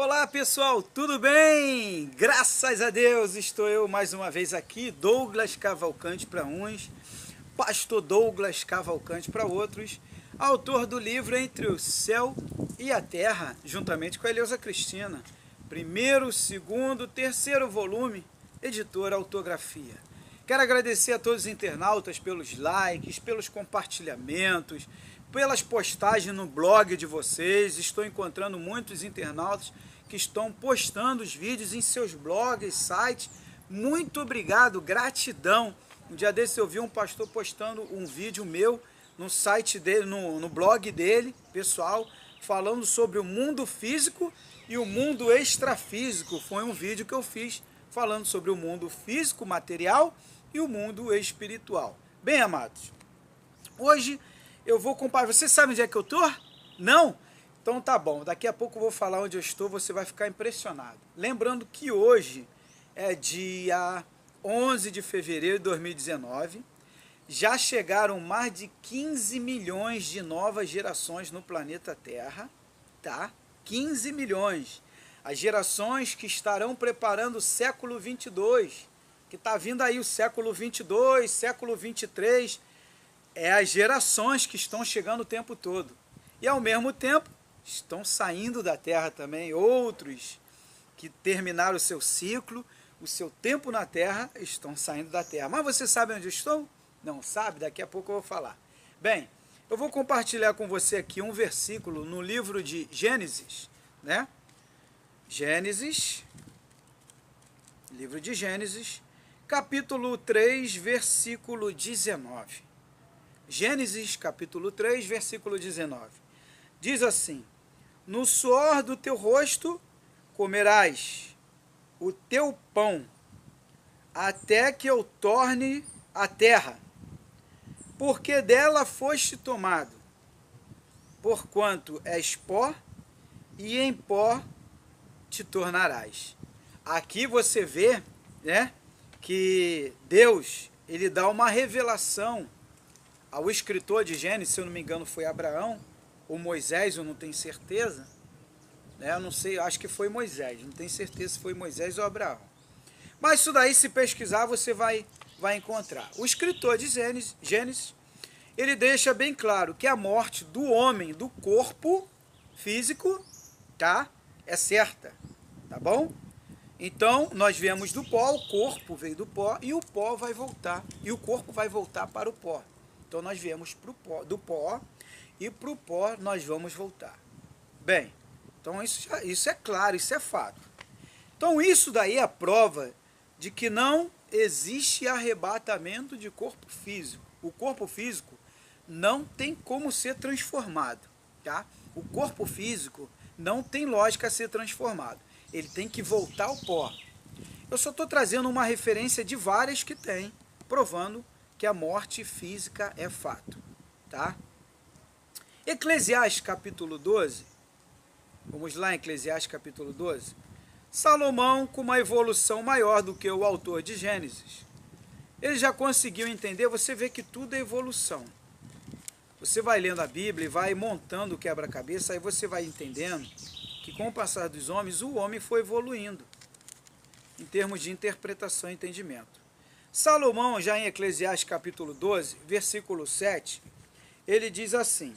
Olá pessoal, tudo bem? Graças a Deus estou eu mais uma vez aqui, Douglas Cavalcante para uns, Pastor Douglas Cavalcante para outros, autor do livro Entre o Céu e a Terra, juntamente com a Eleusa Cristina, primeiro, segundo, terceiro volume, editora Autografia. Quero agradecer a todos os internautas pelos likes, pelos compartilhamentos, pelas postagens no blog de vocês. Estou encontrando muitos internautas que estão postando os vídeos em seus blogs, sites. Muito obrigado, gratidão. Um dia desse eu vi um pastor postando um vídeo meu no site dele, no blog dele, pessoal, falando sobre o mundo físico e o mundo extrafísico. Foi um vídeo que eu fiz falando sobre o mundo físico, material e o mundo espiritual. Bem, amados, hoje eu vou comparar. Você sabe onde é que eu estou? Não? Então tá bom, daqui a pouco eu vou falar onde eu estou, você vai ficar impressionado. Lembrando que hoje é dia 11 de fevereiro de 2019, já chegaram mais de 15 milhões de novas gerações no planeta Terra, tá? 15 milhões. As gerações que estarão preparando o século 22, que está vindo aí o século 22, século 23, é as gerações que estão chegando o tempo todo. E ao mesmo tempo, estão saindo da Terra também, outros que terminaram o seu ciclo, o seu tempo na Terra, estão saindo da Terra. Mas você sabe onde eu estou? Não sabe? Daqui a pouco eu vou falar. Bem, eu vou compartilhar com você aqui um versículo no livro de Gênesis, né? Gênesis, livro de Gênesis, capítulo 3, versículo 19. Gênesis, capítulo 3, versículo 19. Diz assim: no suor do teu rosto comerás o teu pão, até que eu torne a terra, porque dela foste tomado, porquanto és pó, e em pó te tornarás. Aqui você vê, né, que Deus, ele dá uma revelação ao escritor de Gênesis, se eu não me engano foi Abraão, ou Moisés, eu não tenho certeza, né? Eu não sei, acho que foi Moisés, não tenho certeza se foi Moisés ou Abraão. Mas isso daí, se pesquisar, você vai encontrar. O escritor de Gênesis, ele deixa bem claro que a morte do homem, do corpo físico, tá? É certa, tá bom? Então, nós viemos do pó, o corpo veio do pó, e o pó vai voltar, e o corpo vai voltar para o pó. Então, nós viemos do pó, e para o pó nós vamos voltar. Bem, então isso é claro, isso é fato. Então isso daí é a prova de que não existe arrebatamento de corpo físico. O corpo físico não tem como ser transformado, tá? O corpo físico não tem lógica a ser transformado. Ele tem que voltar ao pó. Eu só estou trazendo uma referência de várias que tem, provando que a morte física é fato, tá? Eclesiastes capítulo 12, vamos lá em Eclesiastes capítulo 12, Salomão, com uma evolução maior do que o autor de Gênesis, ele já conseguiu entender, você vê que tudo é evolução. Você vai lendo a Bíblia e vai montando o quebra-cabeça, aí você vai entendendo que com o passar dos homens, o homem foi evoluindo, em termos de interpretação e entendimento. Salomão, já em Eclesiastes capítulo 12, versículo 7, ele diz assim: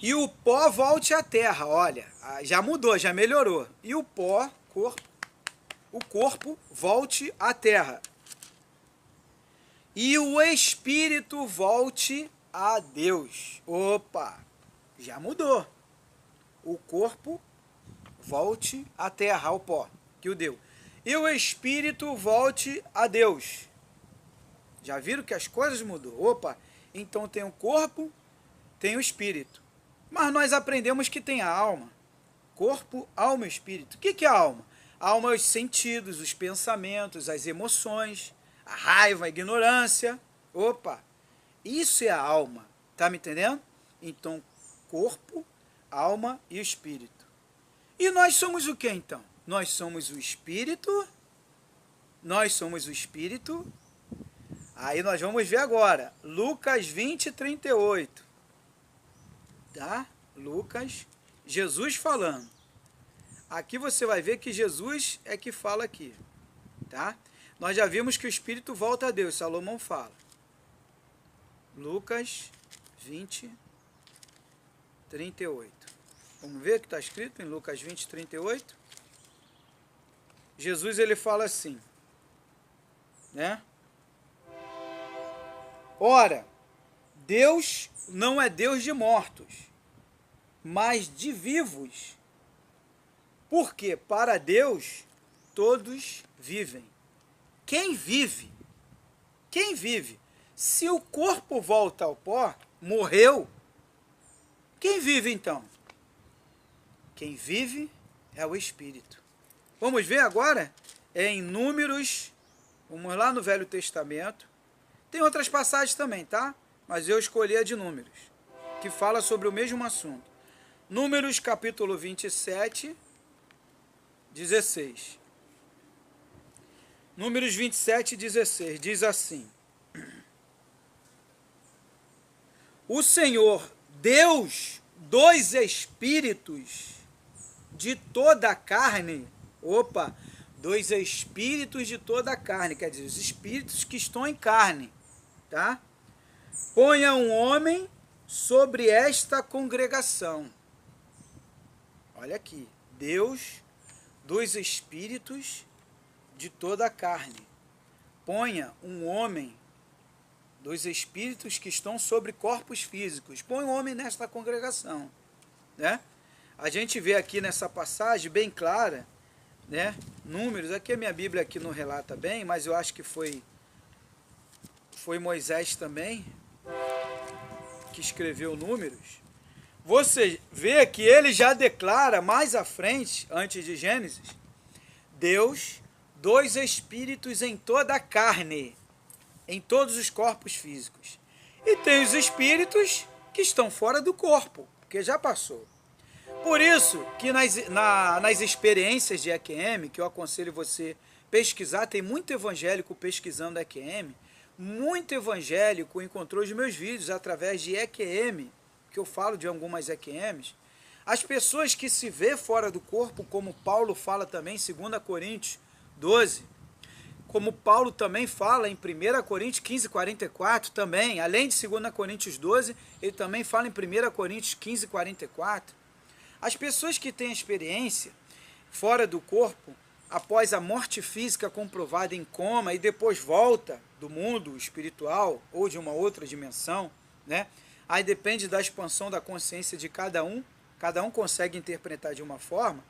e o pó volte à terra. Olha, já mudou, já melhorou. E o pó, o corpo volte à terra. E o espírito volte a Deus. Opa, já mudou. O corpo volte à terra, ao pó, que o deu. E o espírito volte a Deus. Já viram que as coisas mudou? Opa, então tem o corpo, tem o espírito. Mas nós aprendemos que tem a alma, corpo, alma e espírito. O que é a alma? A alma é os sentidos, os pensamentos, as emoções, a raiva, a ignorância. Opa, isso é a alma, tá me entendendo? Então, corpo, alma e espírito. E nós somos o que então? Nós somos o espírito, Aí nós vamos ver agora, Lucas 20, 38. Tá? Lucas, Jesus falando. Aqui você vai ver que Jesus é que fala aqui, tá? Nós já vimos que o Espírito volta a Deus, Salomão fala. Lucas 20, 38. Vamos ver o que está escrito em Lucas 20, 38? Jesus, ele fala assim, né? Ora, Deus não é Deus de mortos, mas de vivos. Porque para Deus todos vivem. Quem vive? Quem vive? Se o corpo volta ao pó, morreu. Quem vive então? Quem vive é o Espírito. Vamos ver agora em Números, vamos lá no Velho Testamento. Tem outras passagens também, tá? Mas eu escolhi a de Números, que fala sobre o mesmo assunto. Números capítulo 27, 16. Números 27, 16, diz assim: O Senhor, Deus dos espíritos de toda a carne, dos espíritos de toda a carne, quer dizer, os espíritos que estão em carne, tá? Ponha um homem sobre esta congregação. Olha aqui, Deus dos espíritos de toda a carne. Ponha um homem dos espíritos que estão sobre corpos físicos. Põe um homem nesta congregação, né? A gente vê aqui nessa passagem bem clara, né? Números, aqui a minha Bíblia aqui não relata bem, mas eu acho que foi Moisés também que escreveu Números. Você vê que ele já declara mais à frente, antes de Gênesis, Deus dos espíritos em toda a carne, em todos os corpos físicos. E tem os espíritos que estão fora do corpo, porque já passou. Por isso que nas experiências de EQM, que eu aconselho você pesquisar, tem muito evangélico pesquisando EQM, muito evangélico encontrou os meus vídeos através de EQM, que eu falo de algumas EQMs. As pessoas que se vê fora do corpo, como Paulo fala também em 2 Coríntios 12, como Paulo também fala em 1 Coríntios 15, 44, também, além de 2 Coríntios 12, ele também fala em 1 Coríntios 15, 44. As pessoas que têm experiência fora do corpo, após a morte física comprovada em coma e depois volta do mundo espiritual ou de uma outra dimensão, né? Aí depende da expansão da consciência de cada um consegue interpretar de uma forma.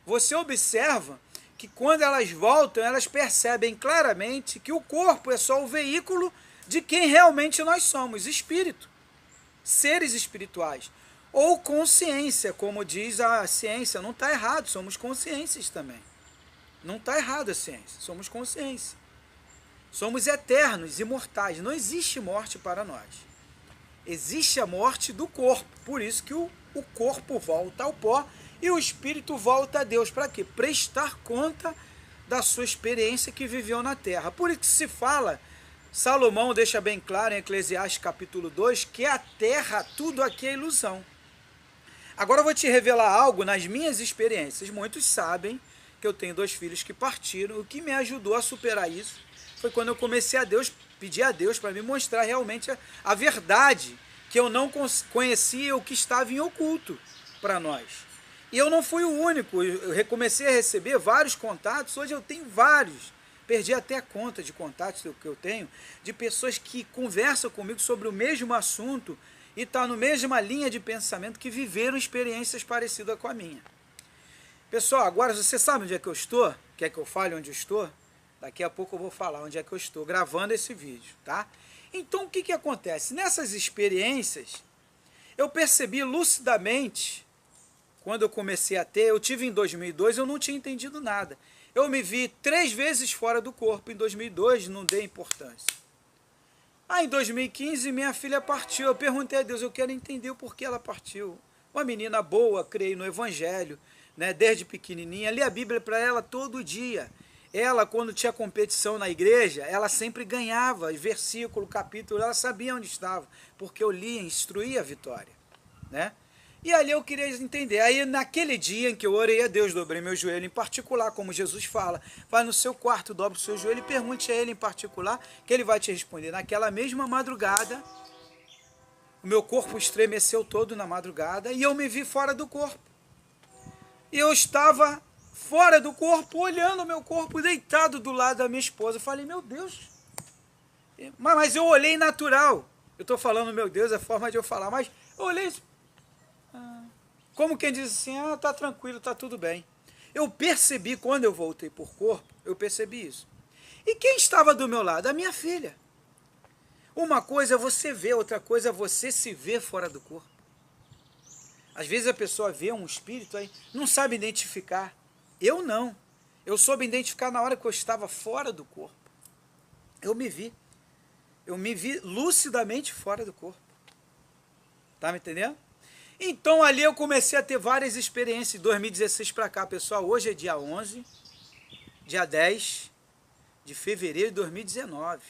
Você observa que quando elas voltam, elas percebem claramente que o corpo é só o veículo de quem realmente nós somos, espírito, seres espirituais, ou consciência, como diz a ciência. Não está errado, somos consciências também. Não está errado a ciência, somos consciência. Somos eternos, imortais, não existe morte para nós. Existe a morte do corpo, por isso que o corpo volta ao pó e o espírito volta a Deus. Para quê? Prestar conta da sua experiência que viveu na terra. Por isso que se fala, Salomão deixa bem claro em Eclesiastes capítulo 2, que a terra, tudo aqui é ilusão. Agora eu vou te revelar algo nas minhas experiências. Muitos sabem que eu tenho 2 filhos que partiram. O que me ajudou a superar isso foi quando eu comecei a pedir a Deus para me mostrar realmente a verdade, que eu não conhecia, o que estava em oculto para nós. E eu não fui o único, eu comecei a receber vários contatos, hoje eu tenho vários, perdi até a conta de contatos que eu tenho, de pessoas que conversam comigo sobre o mesmo assunto e estão na mesma linha de pensamento, que viveram experiências parecidas com a minha. Pessoal, agora você sabe onde é que eu estou? Quer que eu fale onde eu estou? Daqui a pouco eu vou falar onde é que eu estou gravando esse vídeo, tá? Então, o que acontece? Nessas experiências, eu percebi lucidamente, quando eu comecei a ter, eu tive em 2002, eu não tinha entendido nada. Eu me vi 3 vezes fora do corpo em 2002, não dei importância. Aí, em 2015, minha filha partiu. Eu perguntei a Deus, eu quero entender o porquê ela partiu. Uma menina boa, creio no Evangelho, né, desde pequenininha, li a Bíblia para ela todo dia. Ela, quando tinha competição na igreja, ela sempre ganhava, versículo, capítulo, ela sabia onde estava, porque eu lia, instruía a Vitória, né? E ali eu queria entender. Aí naquele dia em que eu orei a Deus, dobrei meu joelho em particular, como Jesus fala, vai no seu quarto, dobre o seu joelho e pergunte a ele em particular, que ele vai te responder. Naquela mesma madrugada, o meu corpo estremeceu todo na madrugada e eu me vi fora do corpo. E eu estava fora do corpo, olhando o meu corpo deitado do lado da minha esposa. Eu falei, meu Deus. Mas eu olhei natural. Eu estou falando, meu Deus, é a forma de eu falar, mas eu olhei como quem diz assim, tá tranquilo, tá tudo bem. Eu percebi, quando eu voltei por corpo, eu percebi isso. E quem estava do meu lado? A minha filha. Uma coisa é você ver, outra coisa é você se ver fora do corpo. Às vezes a pessoa vê um espírito aí, não sabe identificar. Eu não. Eu soube identificar na hora que eu estava fora do corpo. Eu me vi. Eu me vi lucidamente fora do corpo. Tá me entendendo? Então ali eu comecei a ter várias experiências de 2016 para cá, pessoal. Hoje é dia 11, dia 10 de fevereiro de 2019.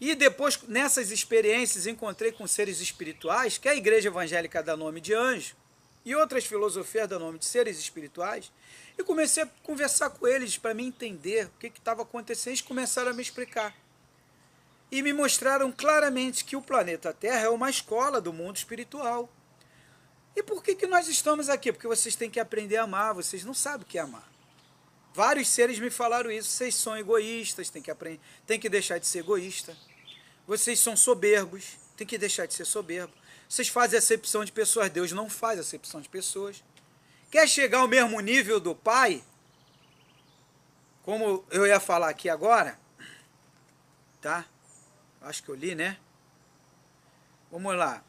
E depois, nessas experiências, encontrei com seres espirituais, que a igreja evangélica dá nome de anjo, e outras filosofias dão nome de seres espirituais, e comecei a conversar com eles para me entender o que estava acontecendo. Eles começaram a me explicar. E me mostraram claramente que o planeta Terra é uma escola do mundo espiritual. E por que nós estamos aqui? Porque vocês têm que aprender a amar, vocês não sabem o que é amar. Vários seres me falaram isso, vocês são egoístas, tem que deixar de ser egoísta. Vocês são soberbos, tem que deixar de ser soberbo. Vocês fazem acepção de pessoas, Deus não faz acepção de pessoas. Quer chegar ao mesmo nível do Pai? Como eu ia falar aqui agora, tá? Acho que eu li, né? Vamos lá.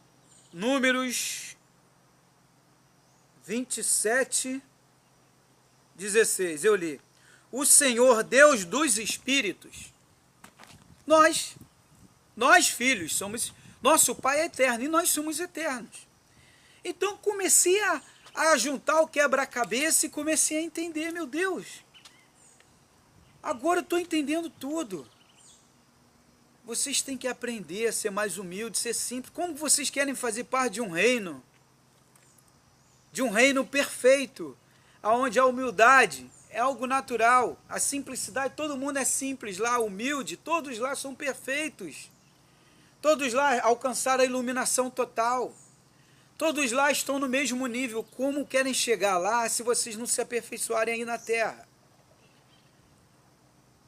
Números 27, 16, eu li. O Senhor Deus dos Espíritos, nós filhos, nosso Pai é eterno e nós somos eternos. Então comecei a juntar o quebra-cabeça e comecei a entender, meu Deus, agora eu estou entendendo tudo. Vocês têm que aprender a ser mais humildes, ser simples. Como vocês querem fazer parte de um reino perfeito, onde a humildade é algo natural, a simplicidade, todo mundo é simples lá, humilde, todos lá são perfeitos. Todos lá alcançaram a iluminação total. Todos lá estão no mesmo nível. Como querem chegar lá se vocês não se aperfeiçoarem aí na Terra?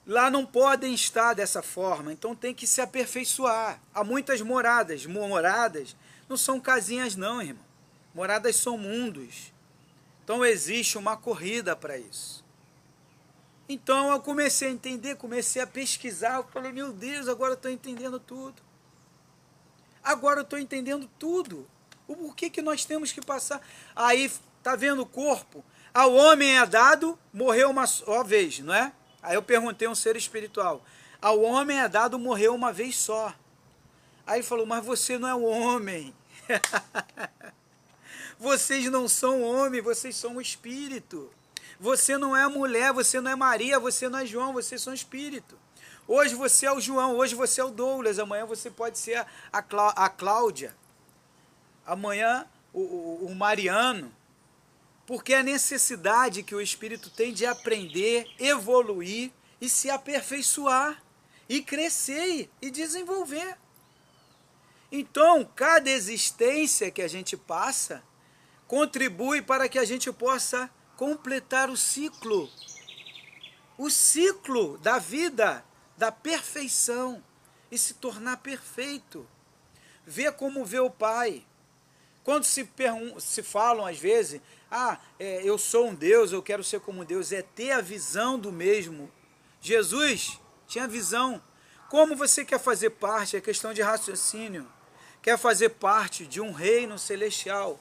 Lá não podem estar dessa forma, então tem que se aperfeiçoar. Há muitas moradas. Moradas não são casinhas não, irmão. Moradas são mundos. Então existe uma corrida para isso. Então eu comecei a entender, comecei a pesquisar. Eu falei, meu Deus, agora eu estou entendendo tudo. Agora eu estou entendendo tudo. O porquê que nós temos que passar. Aí, tá vendo o corpo? Ao homem é dado, morreu uma só vez, não é? Aí eu perguntei a um ser espiritual. Ao homem é dado, morreu uma vez só. Aí ele falou, mas você não é o homem. Vocês não são homem, vocês são o espírito. Você não é a mulher, você não é Maria, você não é João, vocês são espírito. Hoje você é o João, hoje você é o Douglas, amanhã você pode ser a Cláudia, amanhã o Mariano, porque é a necessidade que o espírito tem de aprender, evoluir e se aperfeiçoar, e crescer e desenvolver. Então, cada existência que a gente passa, contribui para que a gente possa completar o ciclo da vida, da perfeição, e se tornar perfeito. Ver como vê o Pai. Quando se falam às vezes, eu sou um Deus, eu quero ser como Deus, é ter a visão do mesmo. Jesus tinha visão. Como você quer fazer parte, é questão de raciocínio, quer fazer parte de um reino celestial,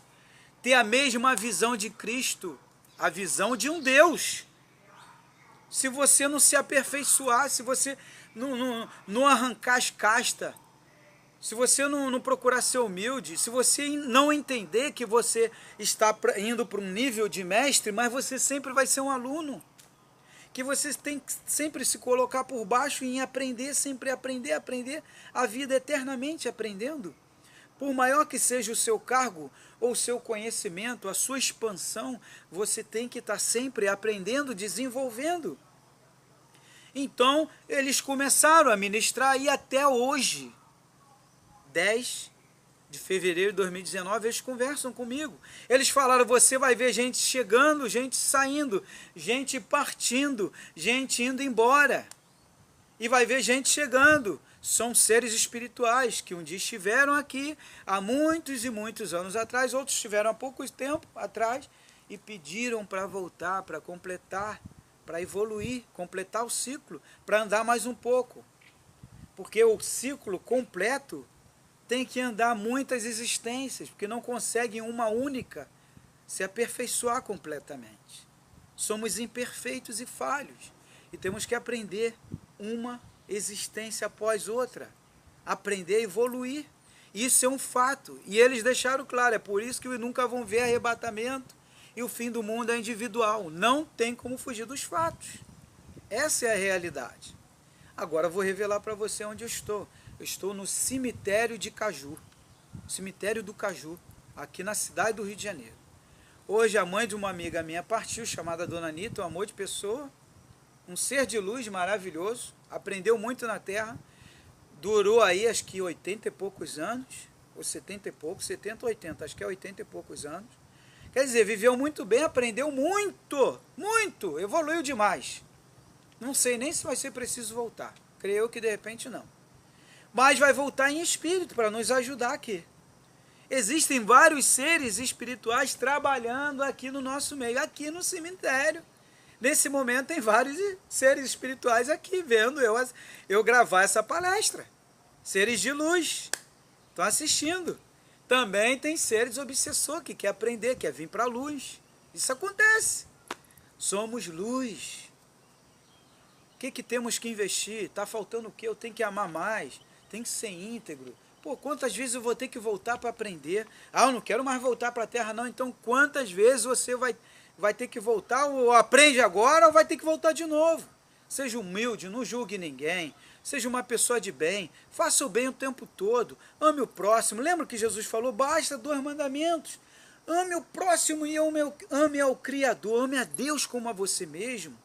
ter a mesma visão de Cristo, a visão de um Deus. Se você não se aperfeiçoar, se você não arrancar as castas, se você não procurar ser humilde, se você não entender que você está indo para um nível de mestre, mas você sempre vai ser um aluno, que você tem que sempre se colocar por baixo e aprender, sempre aprender a vida eternamente aprendendo, Por maior que seja o seu cargo ou o seu conhecimento, a sua expansão, você tem que estar sempre aprendendo, desenvolvendo. Então, eles começaram a ministrar e até hoje, 10 de fevereiro de 2019, eles conversam comigo. Eles falaram, você vai ver gente chegando, gente saindo, gente partindo, gente indo embora. E vai ver gente chegando. São seres espirituais que um dia estiveram aqui há muitos e muitos anos atrás, outros estiveram há pouco tempo atrás e pediram para voltar, para completar, para evoluir, completar o ciclo, para andar mais um pouco. Porque o ciclo completo tem que andar muitas existências, porque não consegue uma única se aperfeiçoar completamente. Somos imperfeitos e falhos e temos que aprender uma existência após outra, aprender a evoluir. Isso é um fato, e eles deixaram claro, é por isso que nunca vão ver arrebatamento, e o fim do mundo é individual, não tem como fugir dos fatos. Essa é a realidade. Agora eu vou revelar para você onde eu estou no cemitério de Caju, cemitério do Caju, aqui na cidade do Rio de Janeiro. Hoje a mãe de uma amiga minha partiu, chamada Dona Anitta, um amor de pessoa, um ser de luz maravilhoso, aprendeu muito na Terra, durou aí acho que 80 e poucos anos, ou 70 e poucos, 70 ou 80, acho que é 80 e poucos anos. Quer dizer, viveu muito bem, aprendeu muito, muito, evoluiu demais. Não sei nem se vai ser preciso voltar, creio eu que de repente não. Mas vai voltar em espírito para nos ajudar aqui. Existem vários seres espirituais trabalhando aqui no nosso meio, aqui no cemitério. Nesse momento tem vários seres espirituais aqui vendo eu gravar essa palestra. Seres de luz estão assistindo. Também tem seres obsessores que quer aprender, quer vir para a luz. Isso acontece. Somos luz. O que temos que investir? Está faltando o quê? Eu tenho que amar mais, tenho que ser íntegro. Pô, quantas vezes eu vou ter que voltar para aprender? Ah, eu não quero mais voltar para a Terra não. Então quantas vezes você vai ter que voltar, ou aprende agora, ou vai ter que voltar de novo. Seja humilde, não julgue ninguém, seja uma pessoa de bem, faça o bem o tempo todo, ame o próximo. Lembra que Jesus falou, basta 2 mandamentos, ame o próximo e ame ao Criador, ame a Deus como a você mesmo,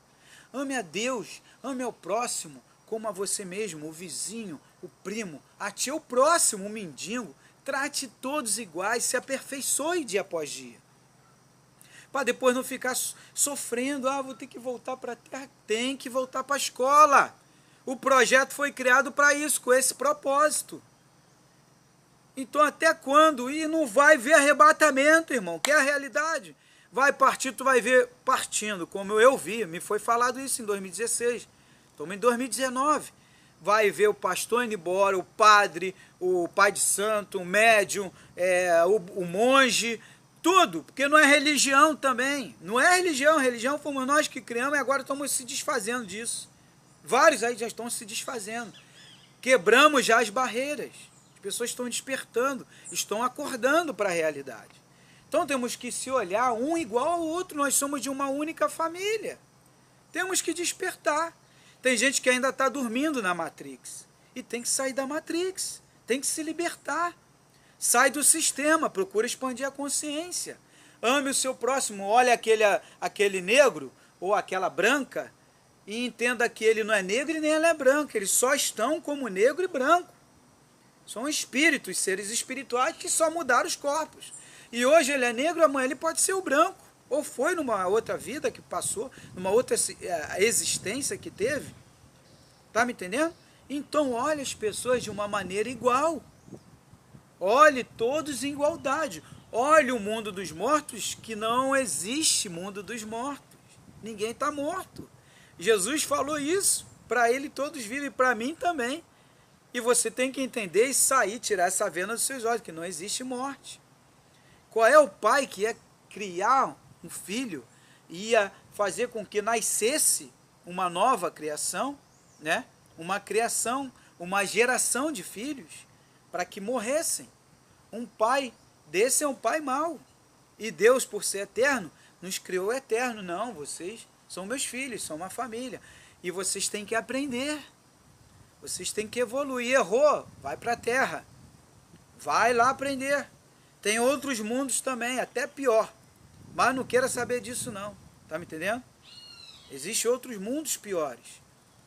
ame a Deus, ame ao próximo como a você mesmo, o vizinho, o primo, a tia, o próximo, o mendigo, trate todos iguais, se aperfeiçoe dia após dia. Para depois não ficar sofrendo, vou ter que voltar para a Terra, tem que voltar para a escola. O projeto foi criado para isso, com esse propósito. Então até quando? E não vai ver arrebatamento, irmão, que é a realidade. Vai partir, tu vai ver partindo, como eu vi, me foi falado isso em 2016, estamos em 2019. Vai ver o pastor indo embora, o padre, o pai de santo, o médium, o monge, tudo, porque não é religião também, não é religião fomos nós que criamos e agora estamos se desfazendo disso. Vários aí já estão se desfazendo, quebramos já as barreiras, as pessoas estão despertando, estão acordando para a realidade. Então temos que se olhar um igual ao outro, nós somos de uma única família, temos que despertar. Tem gente que ainda está dormindo na Matrix, e tem que sair da Matrix, tem que se libertar. Sai do sistema, procura expandir a consciência. Ame o seu próximo, olha aquele negro ou aquela branca e entenda que ele não é negro e nem ela é branca. Eles só estão como negro e branco. São espíritos, seres espirituais que só mudaram os corpos. E hoje ele é negro, amanhã ele pode ser o branco. Ou foi numa outra vida que passou, numa outra existência que teve. Tá me entendendo? Então olhe as pessoas de uma maneira igual. Olhe todos em igualdade. Olhe o mundo dos mortos, que não existe mundo dos mortos. Ninguém está morto. Jesus falou isso. Para ele todos vivem, para mim também. E você tem que entender e sair, tirar essa venda dos seus olhos, que não existe morte. Qual é o pai que ia criar um filho, ia fazer com que nascesse uma nova criação, né? Uma criação, uma geração de filhos, para que morressem. Um pai desse é um pai mau. E Deus, por ser eterno, nos criou eterno. Não, vocês são meus filhos, são uma família. E vocês têm que aprender. Vocês têm que evoluir. Errou, vai para a terra. Vai lá aprender. Tem outros mundos também, até pior. Mas não queira saber disso não. Tá me entendendo? Existem outros mundos piores.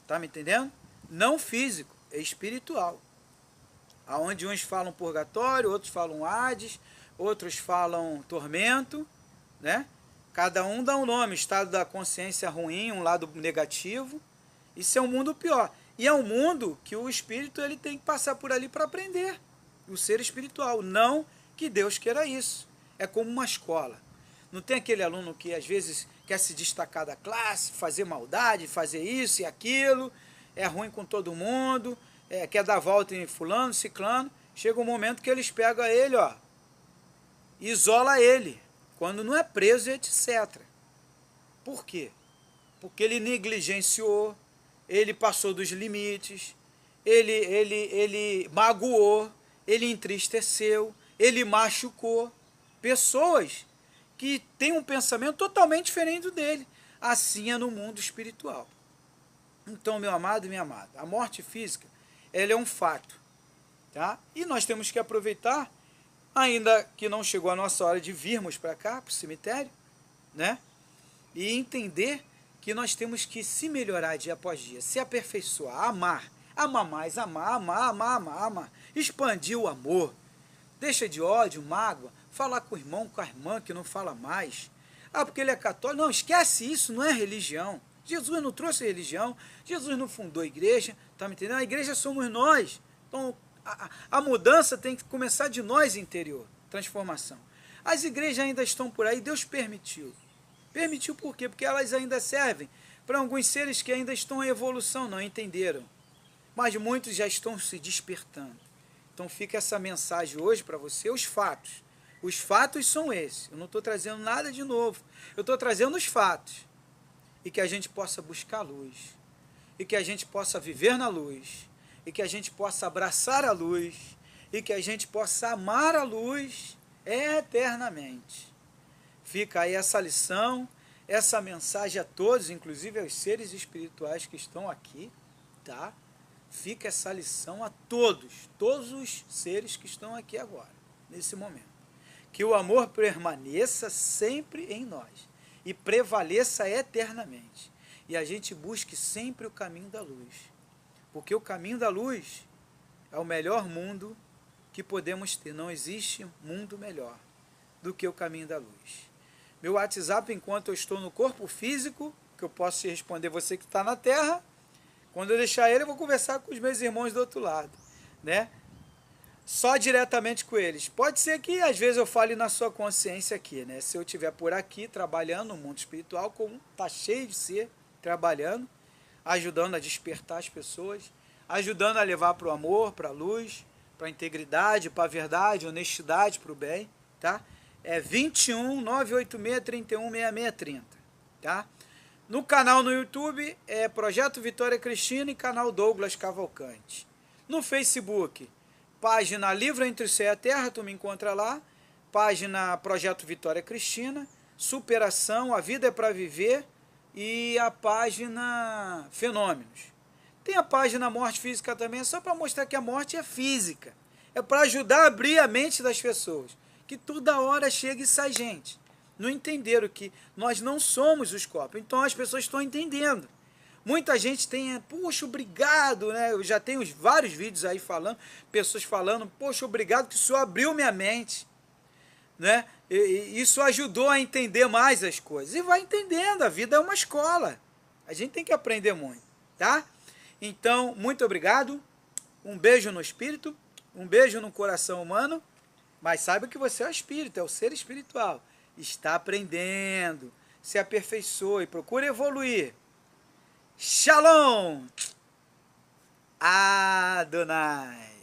Tá me entendendo? Não físico, é espiritual. Aonde uns falam purgatório, outros falam Hades, outros falam tormento, né? Cada um dá um nome, estado da consciência ruim, um lado negativo. Isso é um mundo pior. E é um mundo que o espírito ele tem que passar por ali para aprender. O ser espiritual, não que Deus queira isso. É como uma escola. Não tem aquele aluno que às vezes quer se destacar da classe, fazer maldade, fazer isso e aquilo, é ruim com todo mundo, quer dar volta em fulano, ciclano. Chega um momento que eles pegam ele, ó, isola ele, quando não é preso, etc. Por quê? Porque ele negligenciou, ele passou dos limites, ele magoou, ele entristeceu, ele machucou pessoas que têm um pensamento totalmente diferente do dele. Assim é no mundo espiritual. Então, meu amado e minha amada, a morte física, ela é um fato, tá? E nós temos que aproveitar, ainda que não chegou a nossa hora de virmos para cá, para o cemitério, né? E entender que nós temos que se melhorar dia após dia, se aperfeiçoar, amar mais, amar, expandir o amor, deixa de ódio, mágoa, falar com o irmão, com a irmã que não fala mais. Ah, porque ele é católico. Não, esquece isso, não é religião. Jesus não trouxe religião, Jesus não fundou a igreja, tá me entendendo? A igreja somos nós. Então, a mudança tem que começar de nós interior, transformação. As igrejas ainda estão por aí, Deus permitiu. Permitiu por quê? Porque elas ainda servem para alguns seres que ainda estão em evolução, não entenderam. Mas muitos já estão se despertando. Então fica essa mensagem hoje para você, os fatos. Os fatos são esses. Eu não estou trazendo nada de novo. Eu estou trazendo os fatos. E que a gente possa buscar a luz. E que a gente possa viver na luz. E que a gente possa abraçar a luz. E que a gente possa amar a luz eternamente. Fica aí essa lição, essa mensagem a todos, inclusive aos seres espirituais que estão aqui, tá? Fica essa lição a todos os seres que estão aqui agora, nesse momento. Que o amor permaneça sempre em nós e prevaleça eternamente. E a gente busque sempre o caminho da luz. Porque o caminho da luz é o melhor mundo que podemos ter. Não existe mundo melhor do que o caminho da luz. Meu WhatsApp, enquanto eu estou no corpo físico, que eu posso te responder você que está na Terra, quando eu deixar ele, eu vou conversar com os meus irmãos do outro lado, né? Só diretamente com eles. Pode ser que às vezes eu fale na sua consciência aqui, né? Se eu estiver por aqui trabalhando no mundo espiritual, como está cheio de ser, trabalhando, ajudando a despertar as pessoas, ajudando a levar para o amor, para a luz, para a integridade, para a verdade, honestidade, para o bem, tá? É 21 986 31 6630, tá? No canal no YouTube é Projeto Vitória Cristina e canal Douglas Cavalcante. No Facebook, página Livro entre o Céu e a Terra, tu me encontra lá. Página Projeto Vitória Cristina, Superação, A Vida é para Viver e a página Fenômenos. Tem a página Morte Física também, é só para mostrar que a morte é física. É para ajudar a abrir a mente das pessoas. Que toda hora chega e sai gente. Não entenderam que nós não somos os corpos. Então as pessoas estão entendendo. Muita gente tem, poxa, obrigado, né? Eu já tenho vários vídeos aí falando, pessoas falando, poxa, obrigado que o senhor abriu minha mente, né? E isso ajudou a entender mais as coisas. E vai entendendo, a vida é uma escola. A gente tem que aprender muito, tá? Então, muito obrigado. Um beijo no espírito, um beijo no coração humano. Mas saiba que você é o espírito, é o ser espiritual. Está aprendendo, se aperfeiçoe, procure evoluir. Shalom! Adonai!